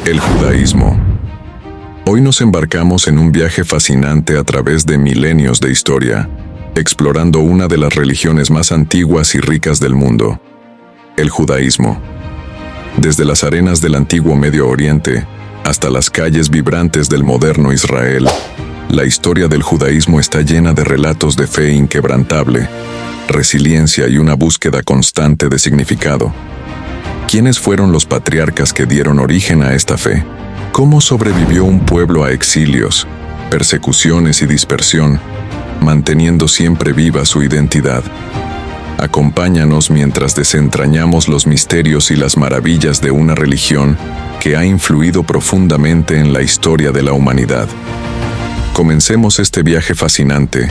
El judaísmo. Hoy nos embarcamos en un viaje fascinante a través de milenios de historia, explorando una de las religiones más antiguas y ricas del mundo, el judaísmo. Desde las arenas del antiguo Medio Oriente hasta las calles vibrantes del moderno Israel, la historia del judaísmo está llena de relatos de fe inquebrantable, resiliencia y una búsqueda constante de significado. ¿Quiénes fueron los patriarcas que dieron origen a esta fe? ¿Cómo sobrevivió un pueblo a exilios, persecuciones y dispersión, manteniendo siempre viva su identidad? Acompáñanos mientras desentrañamos los misterios y las maravillas de una religión que ha influido profundamente en la historia de la humanidad. Comencemos este viaje fascinante.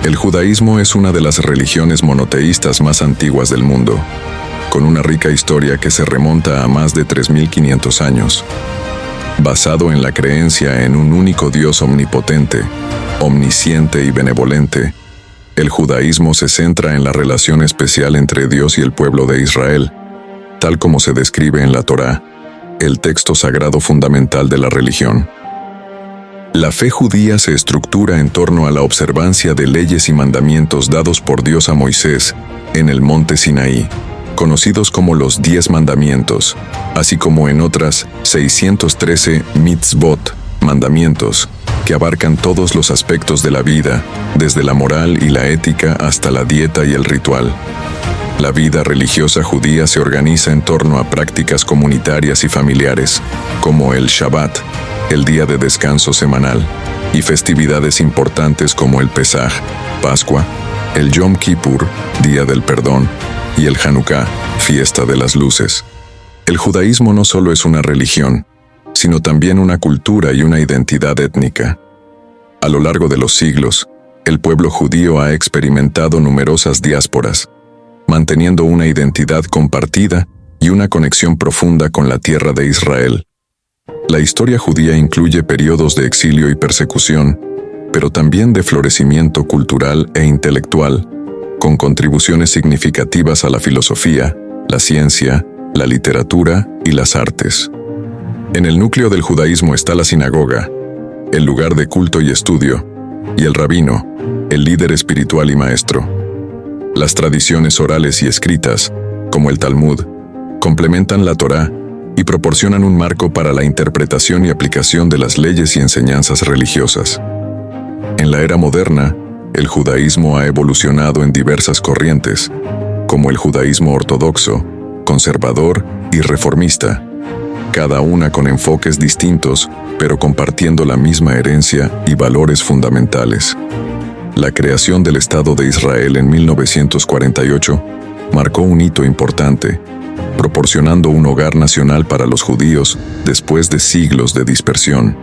El judaísmo es una de las religiones monoteístas más antiguas del mundo, con una rica historia que se remonta a más de 3.500 años. Basado en la creencia en un único Dios omnipotente, omnisciente y benevolente, el judaísmo se centra en la relación especial entre Dios y el pueblo de Israel, tal como se describe en la Torá, el texto sagrado fundamental de la religión. La fe judía se estructura en torno a la observancia de leyes y mandamientos dados por Dios a Moisés en el monte Sinaí, conocidos como los 10 mandamientos, así como en otras 613 mitzvot, mandamientos, que abarcan todos los aspectos de la vida, desde la moral y la ética hasta la dieta y el ritual. La vida religiosa judía se organiza en torno a prácticas comunitarias y familiares, como el Shabbat, el día de descanso semanal, y festividades importantes como el Pesaj, Pascua, el Yom Kippur, Día del Perdón, y el Hanukkah, Fiesta de las Luces. El judaísmo no solo es una religión, sino también una cultura y una identidad étnica. A lo largo de los siglos, el pueblo judío ha experimentado numerosas diásporas, manteniendo una identidad compartida y una conexión profunda con la tierra de Israel. La historia judía incluye periodos de exilio y persecución, pero también de florecimiento cultural e intelectual, con contribuciones significativas a la filosofía, la ciencia, la literatura y las artes. En el núcleo del judaísmo está la sinagoga, el lugar de culto y estudio, y el rabino, el líder espiritual y maestro. Las tradiciones orales y escritas, como el Talmud, complementan la Torá y proporcionan un marco para la interpretación y aplicación de las leyes y enseñanzas religiosas. En la era moderna, el judaísmo ha evolucionado en diversas corrientes, como el judaísmo ortodoxo, conservador y reformista, cada una con enfoques distintos, pero compartiendo la misma herencia y valores fundamentales. La creación del Estado de Israel en 1948 marcó un hito importante, proporcionando un hogar nacional para los judíos después de siglos de dispersión.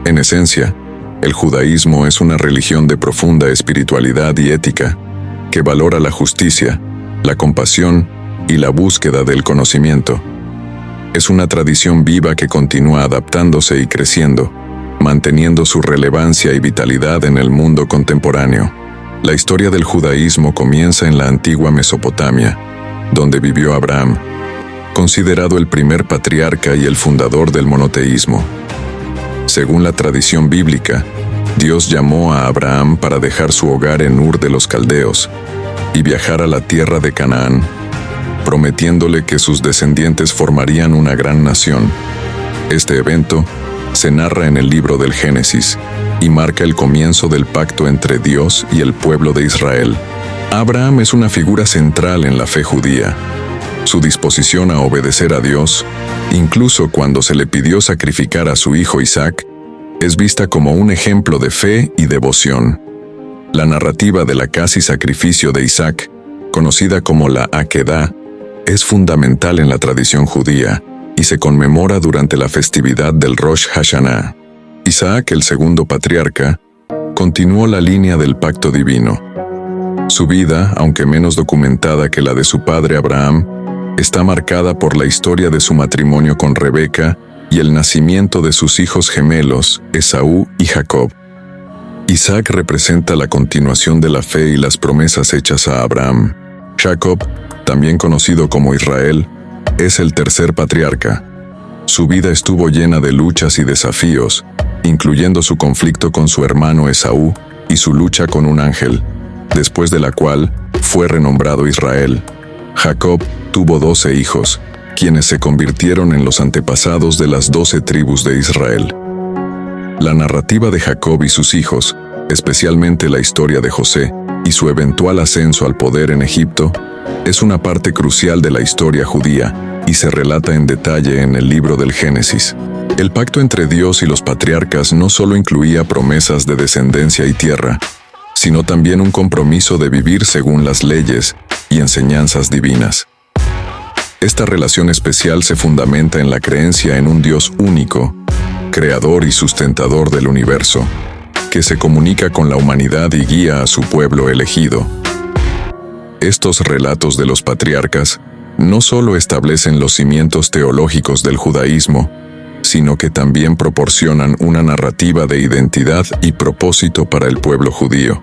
En esencia, el judaísmo es una religión de profunda espiritualidad y ética, que valora la justicia, la compasión y la búsqueda del conocimiento. Es una tradición viva que continúa adaptándose y creciendo, manteniendo su relevancia y vitalidad en el mundo contemporáneo. La historia del judaísmo comienza en la antigua Mesopotamia, donde vivió Abraham, considerado el primer patriarca y el fundador del monoteísmo. Según la tradición bíblica, Dios llamó a Abraham para dejar su hogar en Ur de los Caldeos y viajar a la tierra de Canaán, prometiéndole que sus descendientes formarían una gran nación. Este evento se narra en el libro del Génesis y marca el comienzo del pacto entre Dios y el pueblo de Israel. Abraham es una figura central en la fe judía. Su disposición a obedecer a Dios, incluso cuando se le pidió sacrificar a su hijo Isaac, es vista como un ejemplo de fe y devoción. La narrativa de la casi sacrificio de Isaac, conocida como la Akedah, es fundamental en la tradición judía y se conmemora durante la festividad del Rosh Hashanah. Isaac, el segundo patriarca, continuó la línea del pacto divino. Su vida, aunque menos documentada que la de su padre Abraham, está marcada por la historia de su matrimonio con Rebeca y el nacimiento de sus hijos gemelos, Esaú y Jacob. Isaac representa la continuación de la fe y las promesas hechas a Abraham. Jacob, también conocido como Israel, es el tercer patriarca. Su vida estuvo llena de luchas y desafíos, incluyendo su conflicto con su hermano Esaú y su lucha con un ángel, después de la cual fue renombrado Israel. Jacob tuvo 12 hijos, quienes se convirtieron en los antepasados de las 12 tribus de Israel. La narrativa de Jacob y sus hijos, especialmente la historia de José y su eventual ascenso al poder en Egipto, es una parte crucial de la historia judía y se relata en detalle en el libro del Génesis. El pacto entre Dios y los patriarcas no solo incluía promesas de descendencia y tierra, sino también un compromiso de vivir según las leyes y enseñanzas divinas. Esta relación especial se fundamenta en la creencia en un Dios único, creador y sustentador del universo, que se comunica con la humanidad y guía a su pueblo elegido. Estos relatos de los patriarcas no solo establecen los cimientos teológicos del judaísmo, sino que también proporcionan una narrativa de identidad y propósito para el pueblo judío.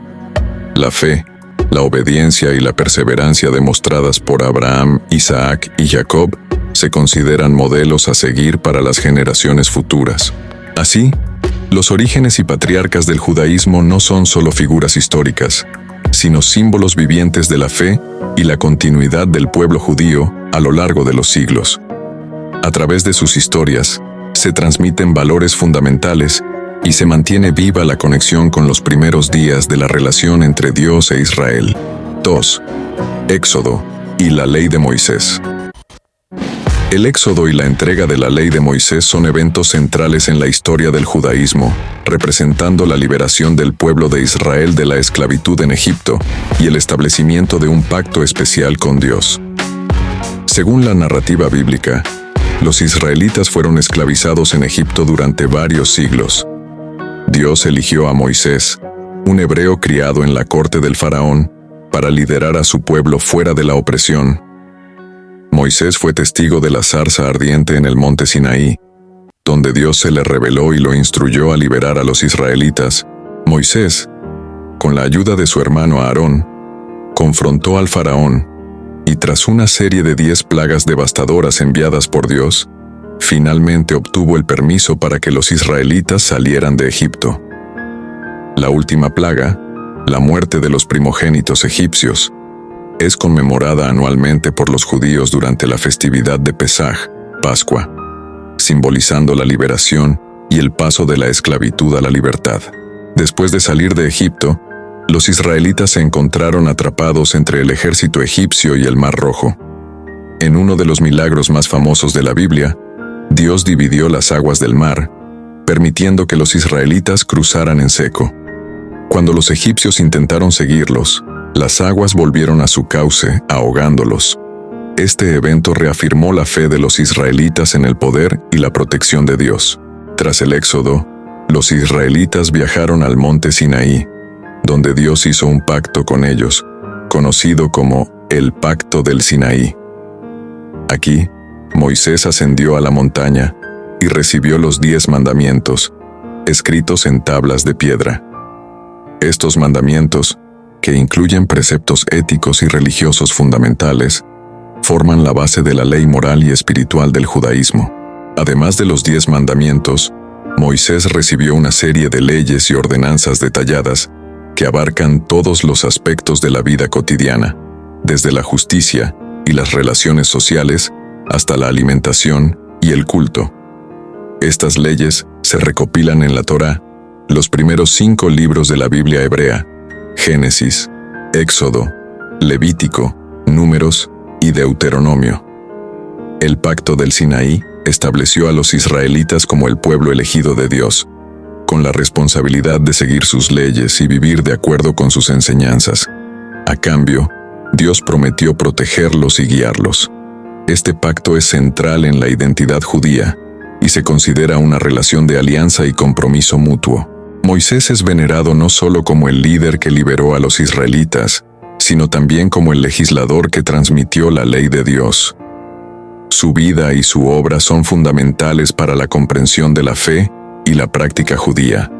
La fe, la obediencia y la perseverancia demostradas por Abraham, Isaac y Jacob se consideran modelos a seguir para las generaciones futuras. Así, los orígenes y patriarcas del judaísmo no son solo figuras históricas, sino símbolos vivientes de la fe y la continuidad del pueblo judío a lo largo de los siglos. A través de sus historias, se transmiten valores fundamentales y se mantiene viva la conexión con los primeros días de la relación entre Dios e Israel. 2. Éxodo y la ley de Moisés. El Éxodo y la entrega de la ley de Moisés son eventos centrales en la historia del judaísmo, representando la liberación del pueblo de Israel de la esclavitud en Egipto y el establecimiento de un pacto especial con Dios. Según la narrativa bíblica, los israelitas fueron esclavizados en Egipto durante varios siglos. Dios eligió a Moisés, un hebreo criado en la corte del faraón, para liderar a su pueblo fuera de la opresión. Moisés fue testigo de la zarza ardiente en el monte Sinaí, donde Dios se le reveló y lo instruyó a liberar a los israelitas. Moisés, con la ayuda de su hermano Aarón, confrontó al faraón, y tras una serie de 10 plagas devastadoras enviadas por Dios, finalmente obtuvo el permiso para que los israelitas salieran de Egipto. La última plaga, la muerte de los primogénitos egipcios, es conmemorada anualmente por los judíos durante la festividad de Pesaj, Pascua, simbolizando la liberación y el paso de la esclavitud a la libertad. Después de salir de Egipto, los israelitas se encontraron atrapados entre el ejército egipcio y el Mar Rojo. En uno de los milagros más famosos de la Biblia, Dios dividió las aguas del mar, permitiendo que los israelitas cruzaran en seco. Cuando los egipcios intentaron seguirlos, las aguas volvieron a su cauce, ahogándolos. Este evento reafirmó la fe de los israelitas en el poder y la protección de Dios. Tras el Éxodo, los israelitas viajaron al monte Sinaí, donde Dios hizo un pacto con ellos, conocido como el Pacto del Sinaí. Aquí, Moisés ascendió a la montaña y recibió los 10 mandamientos, escritos en tablas de piedra. Estos mandamientos, que incluyen preceptos éticos y religiosos fundamentales, forman la base de la ley moral y espiritual del judaísmo. Además de los 10 mandamientos, Moisés recibió una serie de leyes y ordenanzas detalladas que abarcan todos los aspectos de la vida cotidiana, desde la justicia y las relaciones sociales hasta la alimentación y el culto. Estas leyes se recopilan en la Torá, los primeros 5 libros de la Biblia hebrea: Génesis, Éxodo, Levítico, Números y Deuteronomio. El Pacto del Sinaí estableció a los israelitas como el pueblo elegido de Dios, con la responsabilidad de seguir sus leyes y vivir de acuerdo con sus enseñanzas. A cambio, Dios prometió protegerlos y guiarlos. Este pacto es central en la identidad judía y se considera una relación de alianza y compromiso mutuo. Moisés es venerado no solo como el líder que liberó a los israelitas, sino también como el legislador que transmitió la ley de Dios. Su vida y su obra son fundamentales para la comprensión de la fe y la práctica judía.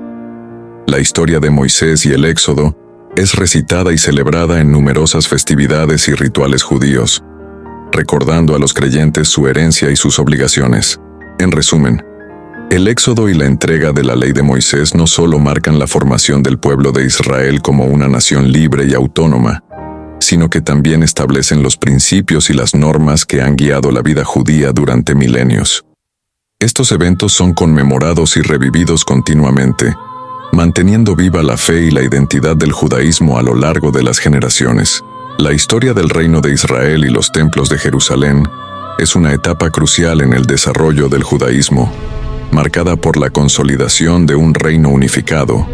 La historia de Moisés y el Éxodo es recitada y celebrada en numerosas festividades y rituales judíos, recordando a los creyentes su herencia y sus obligaciones. En resumen, el Éxodo y la entrega de la ley de Moisés no solo marcan la formación del pueblo de Israel como una nación libre y autónoma, sino que también establecen los principios y las normas que han guiado la vida judía durante milenios. Estos eventos son conmemorados y revividos continuamente, manteniendo viva la fe y la identidad del judaísmo a lo largo de las generaciones. La historia del reino de Israel y los templos de Jerusalén es una etapa crucial en el desarrollo del judaísmo, marcada por la consolidación de un reino unificado,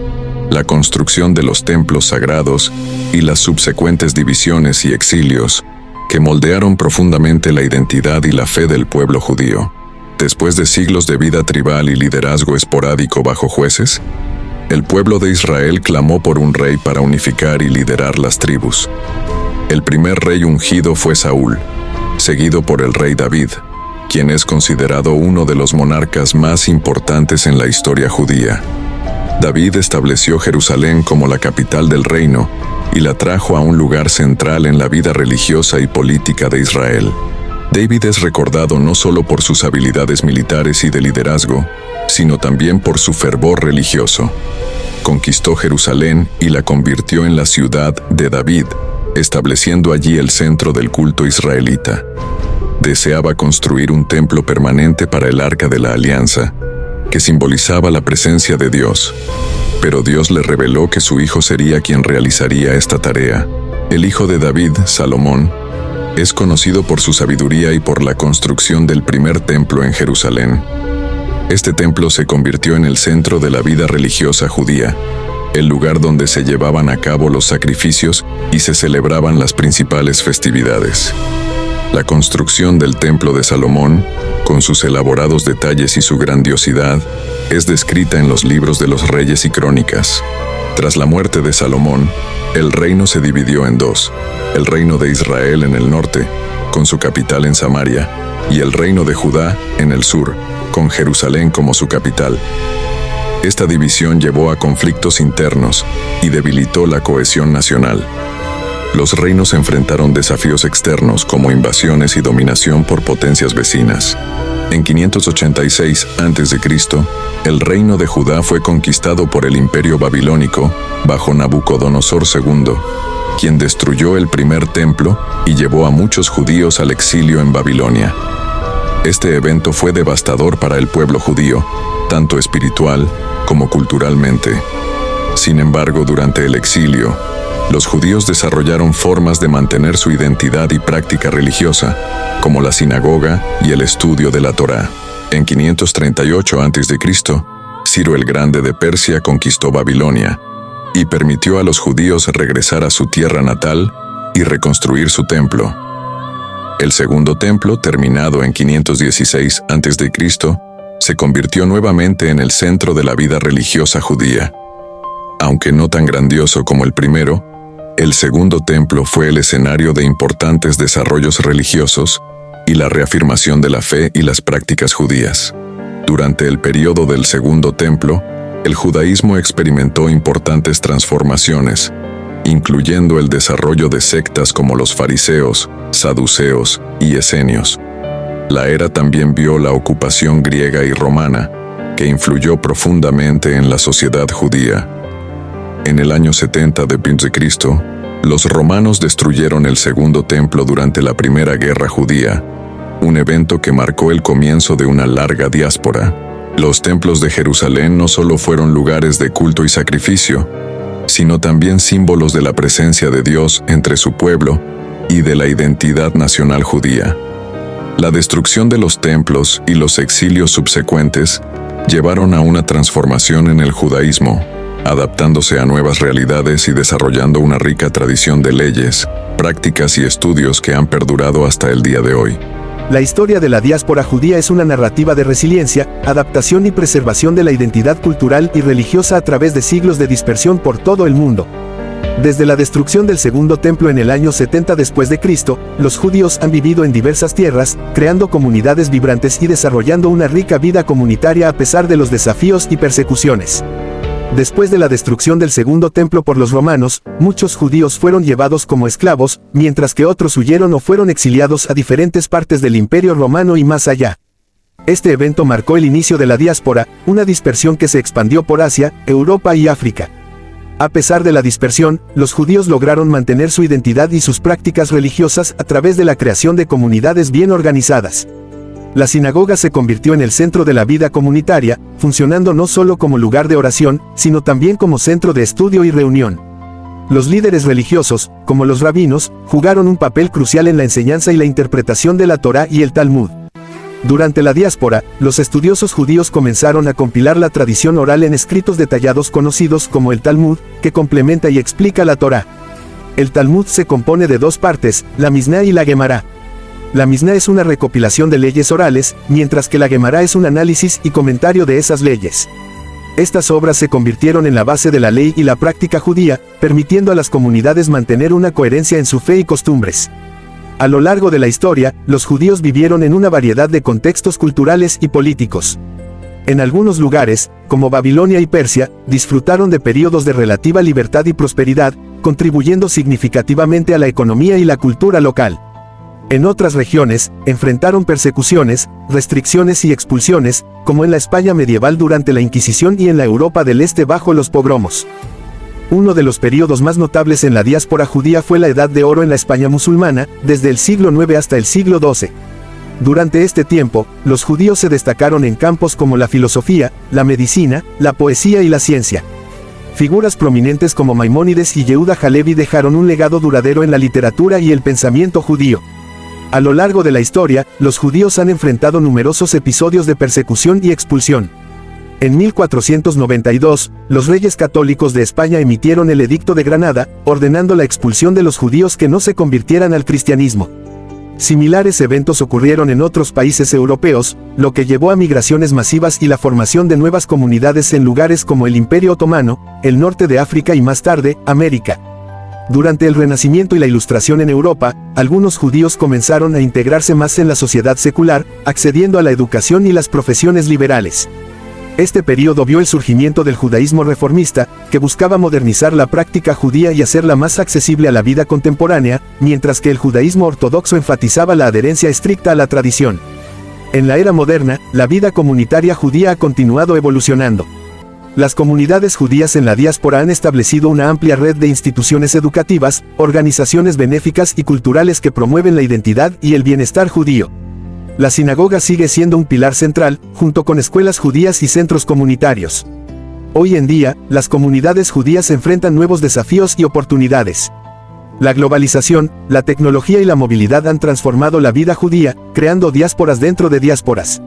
la construcción de los templos sagrados y las subsecuentes divisiones y exilios que moldearon profundamente la identidad y la fe del pueblo judío. Después de siglos de vida tribal y liderazgo esporádico bajo jueces, el pueblo de Israel clamó por un rey para unificar y liderar las tribus. El primer rey ungido fue Saúl, seguido por el rey David, quien es considerado uno de los monarcas más importantes en la historia judía. David estableció Jerusalén como la capital del reino y la trajo a un lugar central en la vida religiosa y política de Israel. David es recordado no solo por sus habilidades militares y de liderazgo, sino también por su fervor religioso. Conquistó Jerusalén y la convirtió en la ciudad de David, estableciendo allí el centro del culto israelita. Deseaba construir un templo permanente para el Arca de la Alianza, que simbolizaba la presencia de Dios. Pero Dios le reveló que su hijo sería quien realizaría esta tarea. El hijo de David, Salomón, es conocido por su sabiduría y por la construcción del primer templo en Jerusalén. Este templo se convirtió en el centro de la vida religiosa judía, el lugar donde se llevaban a cabo los sacrificios y se celebraban las principales festividades. La construcción del Templo de Salomón, con sus elaborados detalles y su grandiosidad, es descrita en los libros de los Reyes y Crónicas. Tras la muerte de Salomón, el reino se dividió en dos: el reino de Israel en el norte, con su capital en Samaria, y el reino de Judá en el sur, con Jerusalén como su capital. Esta división llevó a conflictos internos y debilitó la cohesión nacional. Los reinos enfrentaron desafíos externos como invasiones y dominación por potencias vecinas. En 586 a.C., el reino de Judá fue conquistado por el Imperio Babilónico bajo Nabucodonosor II, quien destruyó el primer templo y llevó a muchos judíos al exilio en Babilonia. Este evento fue devastador para el pueblo judío, tanto espiritual como culturalmente. Sin embargo, durante el exilio, los judíos desarrollaron formas de mantener su identidad y práctica religiosa, como la sinagoga y el estudio de la Torá. En 538 a.C., Ciro el Grande de Persia conquistó Babilonia y permitió a los judíos regresar a su tierra natal y reconstruir su templo. El segundo templo, terminado en 516 a.C., se convirtió nuevamente en el centro de la vida religiosa judía. Aunque no tan grandioso como el primero, el segundo templo fue el escenario de importantes desarrollos religiosos y la reafirmación de la fe y las prácticas judías. Durante el periodo del segundo templo, el judaísmo experimentó importantes transformaciones, incluyendo el desarrollo de sectas como los fariseos, saduceos y esenios. La era también vio la ocupación griega y romana, que influyó profundamente en la sociedad judía. En el año 70 d.C., los romanos destruyeron el segundo templo durante la Primera Guerra Judía, un evento que marcó el comienzo de una larga diáspora. Los templos de Jerusalén no solo fueron lugares de culto y sacrificio, sino también símbolos de la presencia de Dios entre su pueblo y de la identidad nacional judía. La destrucción de los templos y los exilios subsecuentes llevaron a una transformación en el judaísmo, adaptándose a nuevas realidades y desarrollando una rica tradición de leyes, prácticas y estudios que han perdurado hasta el día de hoy. La historia de la diáspora judía es una narrativa de resiliencia, adaptación y preservación de la identidad cultural y religiosa a través de siglos de dispersión por todo el mundo. Desde la destrucción del segundo templo en el año 70 después de Cristo, los judíos han vivido en diversas tierras, creando comunidades vibrantes y desarrollando una rica vida comunitaria a pesar de los desafíos y persecuciones. Después de la destrucción del Segundo Templo por los romanos, muchos judíos fueron llevados como esclavos, mientras que otros huyeron o fueron exiliados a diferentes partes del Imperio Romano y más allá. Este evento marcó el inicio de la diáspora, una dispersión que se expandió por Asia, Europa y África. A pesar de la dispersión, los judíos lograron mantener su identidad y sus prácticas religiosas a través de la creación de comunidades bien organizadas. La sinagoga se convirtió en el centro de la vida comunitaria, funcionando no solo como lugar de oración, sino también como centro de estudio y reunión. Los líderes religiosos, como los rabinos, jugaron un papel crucial en la enseñanza y la interpretación de la Torá y el Talmud. Durante la diáspora, los estudiosos judíos comenzaron a compilar la tradición oral en escritos detallados conocidos como el Talmud, que complementa y explica la Torá. El Talmud se compone de dos partes, la Misná y la Gemara. La Misná es una recopilación de leyes orales, mientras que la Gemara es un análisis y comentario de esas leyes. Estas obras se convirtieron en la base de la ley y la práctica judía, permitiendo a las comunidades mantener una coherencia en su fe y costumbres. A lo largo de la historia, los judíos vivieron en una variedad de contextos culturales y políticos. En algunos lugares, como Babilonia y Persia, disfrutaron de periodos de relativa libertad y prosperidad, contribuyendo significativamente a la economía y la cultura local. En otras regiones, enfrentaron persecuciones, restricciones y expulsiones, como en la España medieval durante la Inquisición y en la Europa del Este bajo los pogromos. Uno de los periodos más notables en la diáspora judía fue la Edad de Oro en la España musulmana, desde el siglo IX hasta el siglo XII. Durante este tiempo, los judíos se destacaron en campos como la filosofía, la medicina, la poesía y la ciencia. Figuras prominentes como Maimónides y Yehuda Halevi dejaron un legado duradero en la literatura y el pensamiento judío. A lo largo de la historia, los judíos han enfrentado numerosos episodios de persecución y expulsión. En 1492, los reyes católicos de España emitieron el Edicto de Granada, ordenando la expulsión de los judíos que no se convirtieran al cristianismo. Similares eventos ocurrieron en otros países europeos, lo que llevó a migraciones masivas y la formación de nuevas comunidades en lugares como el Imperio Otomano, el norte de África y más tarde, América. Durante el Renacimiento y la Ilustración en Europa, algunos judíos comenzaron a integrarse más en la sociedad secular, accediendo a la educación y las profesiones liberales. Este periodo vio el surgimiento del judaísmo reformista, que buscaba modernizar la práctica judía y hacerla más accesible a la vida contemporánea, mientras que el judaísmo ortodoxo enfatizaba la adherencia estricta a la tradición. En la era moderna, la vida comunitaria judía ha continuado evolucionando. Las comunidades judías en la diáspora han establecido una amplia red de instituciones educativas, organizaciones benéficas y culturales que promueven la identidad y el bienestar judío. La sinagoga sigue siendo un pilar central, junto con escuelas judías y centros comunitarios. Hoy en día, las comunidades judías enfrentan nuevos desafíos y oportunidades. La globalización, la tecnología y la movilidad han transformado la vida judía, creando diásporas dentro de diásporas.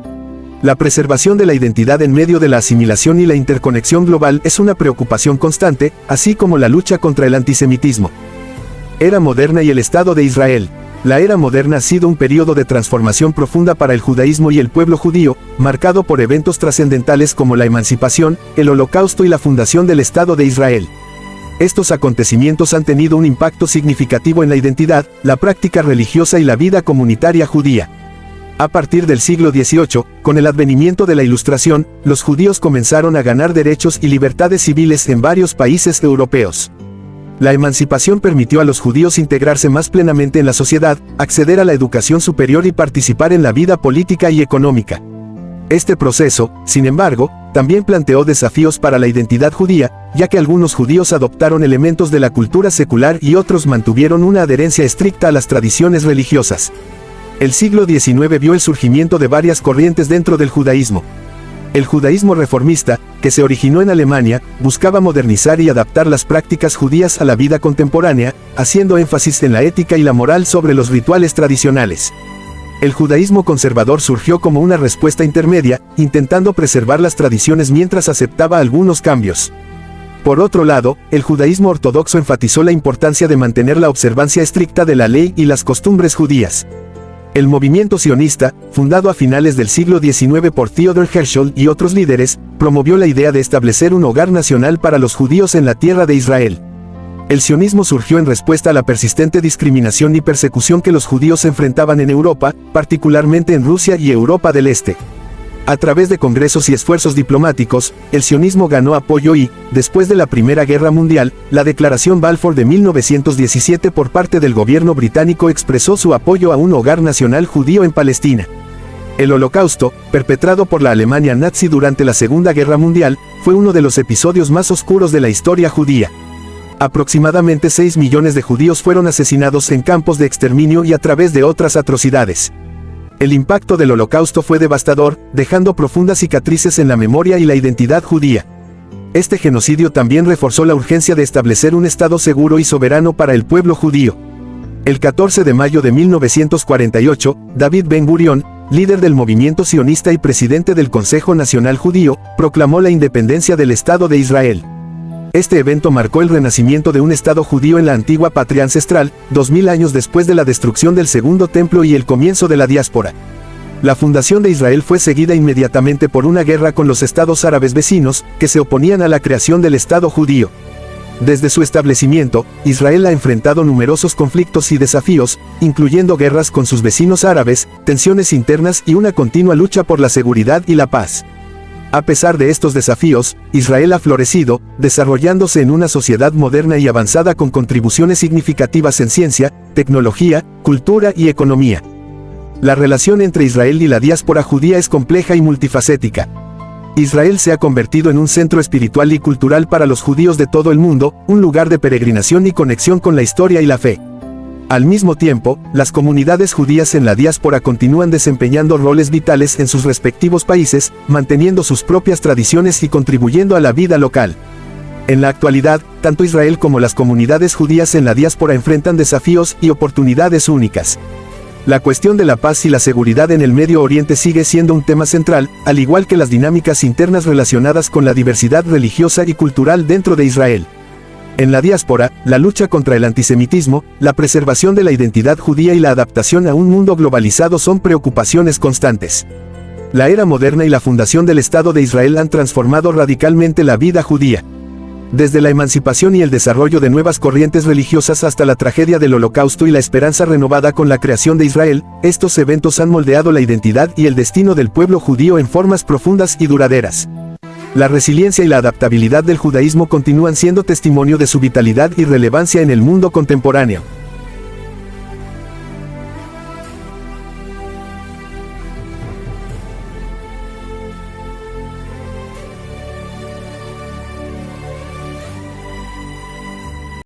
La preservación de la identidad en medio de la asimilación y la interconexión global es una preocupación constante, así como la lucha contra el antisemitismo. Era moderna y el Estado de Israel. La era moderna ha sido un periodo de transformación profunda para el judaísmo y el pueblo judío, marcado por eventos trascendentales como la emancipación, el Holocausto y la fundación del Estado de Israel. Estos acontecimientos han tenido un impacto significativo en la identidad, la práctica religiosa y la vida comunitaria judía. A partir del siglo XVIII, con el advenimiento de la Ilustración, los judíos comenzaron a ganar derechos y libertades civiles en varios países europeos. La emancipación permitió a los judíos integrarse más plenamente en la sociedad, acceder a la educación superior y participar en la vida política y económica. Este proceso, sin embargo, también planteó desafíos para la identidad judía, ya que algunos judíos adoptaron elementos de la cultura secular y otros mantuvieron una adherencia estricta a las tradiciones religiosas. El siglo XIX vio el surgimiento de varias corrientes dentro del judaísmo. El judaísmo reformista, que se originó en Alemania, buscaba modernizar y adaptar las prácticas judías a la vida contemporánea, haciendo énfasis en la ética y la moral sobre los rituales tradicionales. El judaísmo conservador surgió como una respuesta intermedia, intentando preservar las tradiciones mientras aceptaba algunos cambios. Por otro lado, el judaísmo ortodoxo enfatizó la importancia de mantener la observancia estricta de la ley y las costumbres judías. El movimiento sionista, fundado a finales del siglo XIX por Theodor Herzl y otros líderes, promovió la idea de establecer un hogar nacional para los judíos en la tierra de Israel. El sionismo surgió en respuesta a la persistente discriminación y persecución que los judíos enfrentaban en Europa, particularmente en Rusia y Europa del Este. A través de congresos y esfuerzos diplomáticos, el sionismo ganó apoyo y, después de la Primera Guerra Mundial, la Declaración Balfour de 1917 por parte del gobierno británico expresó su apoyo a un hogar nacional judío en Palestina. El Holocausto, perpetrado por la Alemania nazi durante la Segunda Guerra Mundial, fue uno de los episodios más oscuros de la historia judía. Aproximadamente 6 millones de judíos fueron asesinados en campos de exterminio y a través de otras atrocidades. El impacto del Holocausto fue devastador, dejando profundas cicatrices en la memoria y la identidad judía. Este genocidio también reforzó la urgencia de establecer un Estado seguro y soberano para el pueblo judío. El 14 de mayo de 1948, David Ben-Gurión, líder del movimiento sionista y presidente del Consejo Nacional Judío, proclamó la independencia del Estado de Israel. Este evento marcó el renacimiento de un Estado judío en la antigua patria ancestral, 2000 años después de la destrucción del Segundo Templo y el comienzo de la diáspora. La fundación de Israel fue seguida inmediatamente por una guerra con los estados árabes vecinos, que se oponían a la creación del Estado judío. Desde su establecimiento, Israel ha enfrentado numerosos conflictos y desafíos, incluyendo guerras con sus vecinos árabes, tensiones internas y una continua lucha por la seguridad y la paz. A pesar de estos desafíos, Israel ha florecido, desarrollándose en una sociedad moderna y avanzada con contribuciones significativas en ciencia, tecnología, cultura y economía. La relación entre Israel y la diáspora judía es compleja y multifacética. Israel se ha convertido en un centro espiritual y cultural para los judíos de todo el mundo, un lugar de peregrinación y conexión con la historia y la fe. Al mismo tiempo, las comunidades judías en la diáspora continúan desempeñando roles vitales en sus respectivos países, manteniendo sus propias tradiciones y contribuyendo a la vida local. En la actualidad, tanto Israel como las comunidades judías en la diáspora enfrentan desafíos y oportunidades únicas. La cuestión de la paz y la seguridad en el Medio Oriente sigue siendo un tema central, al igual que las dinámicas internas relacionadas con la diversidad religiosa y cultural dentro de Israel. En la diáspora, la lucha contra el antisemitismo, la preservación de la identidad judía y la adaptación a un mundo globalizado son preocupaciones constantes. La era moderna y la fundación del Estado de Israel han transformado radicalmente la vida judía. Desde la emancipación y el desarrollo de nuevas corrientes religiosas hasta la tragedia del Holocausto y la esperanza renovada con la creación de Israel, estos eventos han moldeado la identidad y el destino del pueblo judío en formas profundas y duraderas. La resiliencia y la adaptabilidad del judaísmo continúan siendo testimonio de su vitalidad y relevancia en el mundo contemporáneo.